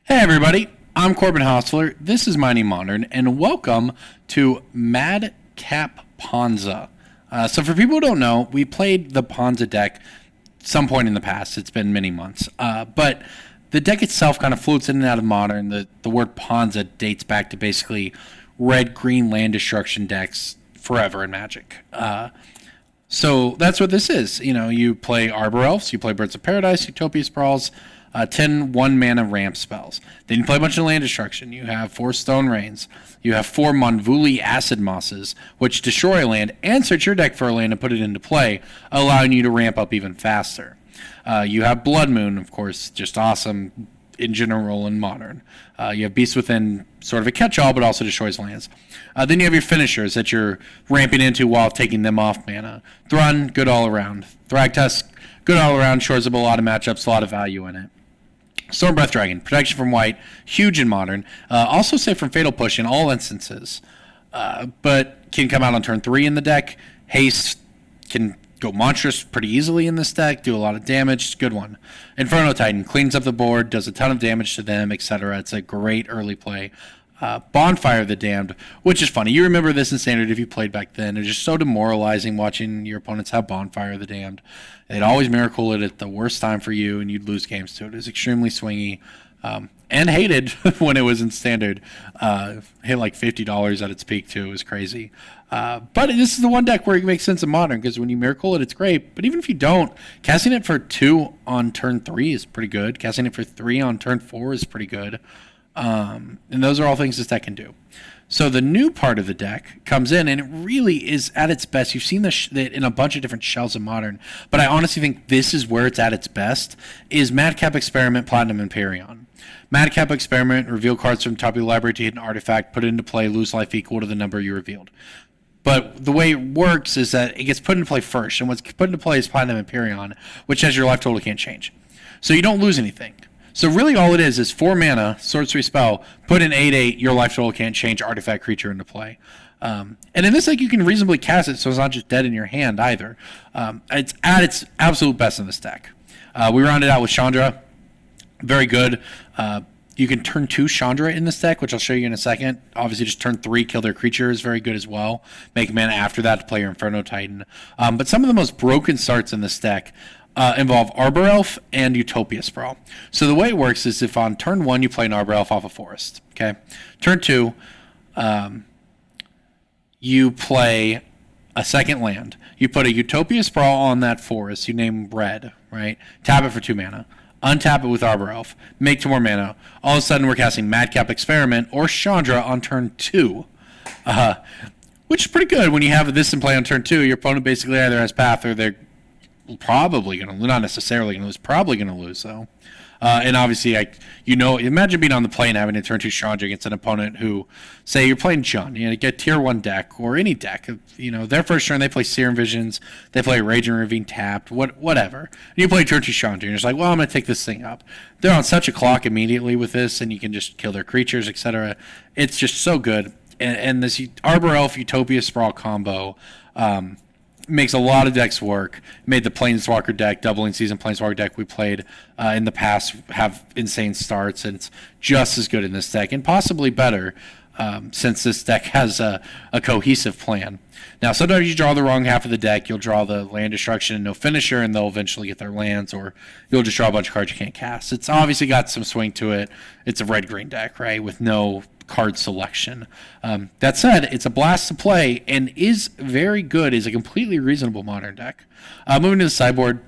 Hey everybody, I'm Corbin Hostler. This is Mining Modern, and welcome to Madcap Ponza. So for people who don't know, we played the Ponza deck some point in the past. It's been many months. But the deck itself kind of floats in and out of Modern. The word Ponza dates back to basically red-green land destruction decks forever in Magic. So that's what this is. You know, you play Arbor Elves, you play Birds of Paradise, Utopia Sprawls, 10 1-mana ramp spells. Then you play a bunch of land destruction. You have 4 Stone Rains. You have 4 Monvuli Acid Mosses, which destroy land and search your deck for a land and put it into play, allowing you to ramp up even faster. You have Blood Moon, of course, just awesome in general and Modern. You have Beast Within, sort of a catch-all, but also destroys lands. Then you have your finishers that you're ramping into while taking them off mana. Thrun, good all around. Thragtusk, good all around, shores up a lot of matchups, a lot of value in it. Stormbreath Dragon, protection from white, huge in Modern. Also safe from Fatal Push in all instances, but can come out on turn 3 in the deck. Haste can go monstrous pretty easily in this deck, do a lot of damage, good one. Inferno Titan cleans up the board, does a ton of damage to them, etc. It's a great early play. Bonfire of the Damned, which is funny. You remember this in Standard if you played back then. It's just so demoralizing watching your opponents have Bonfire of the Damned. They'd always miracle it at the worst time for you, and you'd lose games to it. It was extremely swingy and hated when it was in Standard. Hit like $50 at its peak, too. It was crazy. But this is the one deck where it makes sense in Modern, because when you miracle it, it's great. But even if you don't, casting it for 2 on turn 3 is pretty good. Casting it for 3 on turn 4 is pretty good. And those are all things this deck can do. So the new part of the deck comes in, and it really is at its best. You've seen this in a bunch of different shells in Modern, but I honestly think this is where it's at its best, is Madcap Experiment, Platinum Empyrean. Madcap Experiment, reveal cards from top of your library to hit an artifact, put it into play, lose life equal to the number you revealed. But the way it works is that it gets put into play first, and what's put into play is Platinum Empyrean, which has your life total can't change. So you don't lose anything. So really all it is 4 mana, sorcery spell, put in 8/8, your life total can't change, artifact creature into play. And in this deck, you can reasonably cast it, so it's not just dead in your hand either. It's at its absolute best in this deck. We rounded out with Chandra. Very good. You can turn 2 Chandra in this deck, which I'll show you in a second. Obviously, just turn 3, kill their creature is very good as well. Make mana after that to play your Inferno Titan. But some of the most broken starts in this deck involve Arbor Elf and Utopia Sprawl. So the way it works is if on turn 1 you play an Arbor Elf off a forest, okay? Turn 2, you play a second land. You put a Utopia Sprawl on that forest. You name red, right? Tap it for 2 mana. Untap it with Arbor Elf. Make 2 more mana. All of a sudden we're casting Madcap Experiment or Chandra on turn 2. Which is pretty good when you have this in play on turn 2. Your opponent basically either has Path or they're probably going to lose, not necessarily going to lose, probably going to lose, though. And obviously, imagine being on the plane having to turn to Chandra against an opponent who, say, you're playing Jund, get tier 1 deck or any deck. Their first turn, they play Serum Visions, they play Rage and Ravine tapped, whatever. And you play turn to Chandra, and you're just like, well, I'm going to take this thing up. They're on such a clock immediately with this, and you can just kill their creatures, etc. It's just so good. And this Arbor Elf Utopia Sprawl combo, makes a lot of decks work. Made the Planeswalker deck, doubling season Planeswalker deck we played in the past, have insane starts, and it's just as good in this deck, and possibly better since this deck has a cohesive plan. Now, sometimes you draw the wrong half of the deck. You'll draw the land destruction and no finisher, and they'll eventually get their lands, or you'll just draw a bunch of cards you can't cast. It's obviously got some swing to it. It's a red-green deck, right, with no card selection. That said, it's a blast to play and is very good. Is a completely reasonable Modern deck. Moving to the sideboard,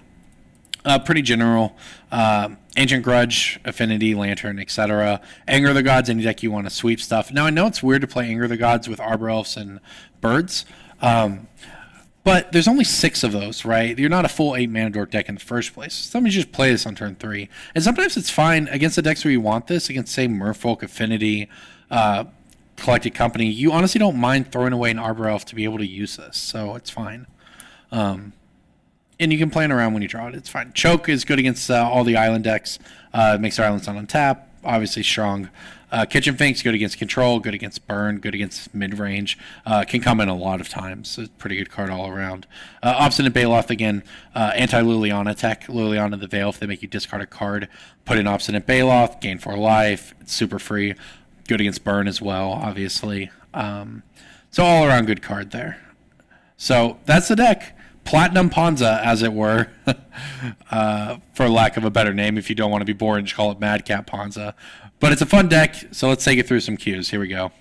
pretty general. Ancient Grudge, Affinity, Lantern, etc. Anger of the Gods, any deck you want to sweep stuff. Now, I know it's weird to play Anger of the Gods with Arbor Elves and Birds, but there's only 6 of those, right? You're not a full 8-mana dork deck in the first place. Sometimes you just play this on turn 3. And sometimes it's fine against the decks where you want this, against, say, Merfolk, Affinity, Collected Company. You honestly don't mind throwing away an Arbor Elf to be able to use this, so it's fine. And you can plan around when you draw it. It's fine. Choke is good against all the island decks. It makes their islands not untap. Obviously strong Kitchen Finks, good against control, good against burn, good against mid-range. Can come in a lot of times. It's a pretty good card all around. Obstinate Baloth, again, anti-Liliana tech. Liliana the Veil, if they make you discard a card, put in Obstinate Baloth, gain 4 life. It's super free. Good against burn as well, obviously. So all around good card there. So that's the deck. Platinum Ponza, as it were, for lack of a better name. If you don't want to be boring, just call it Madcap Ponza. But it's a fun deck, so let's take it through some cues. Here we go.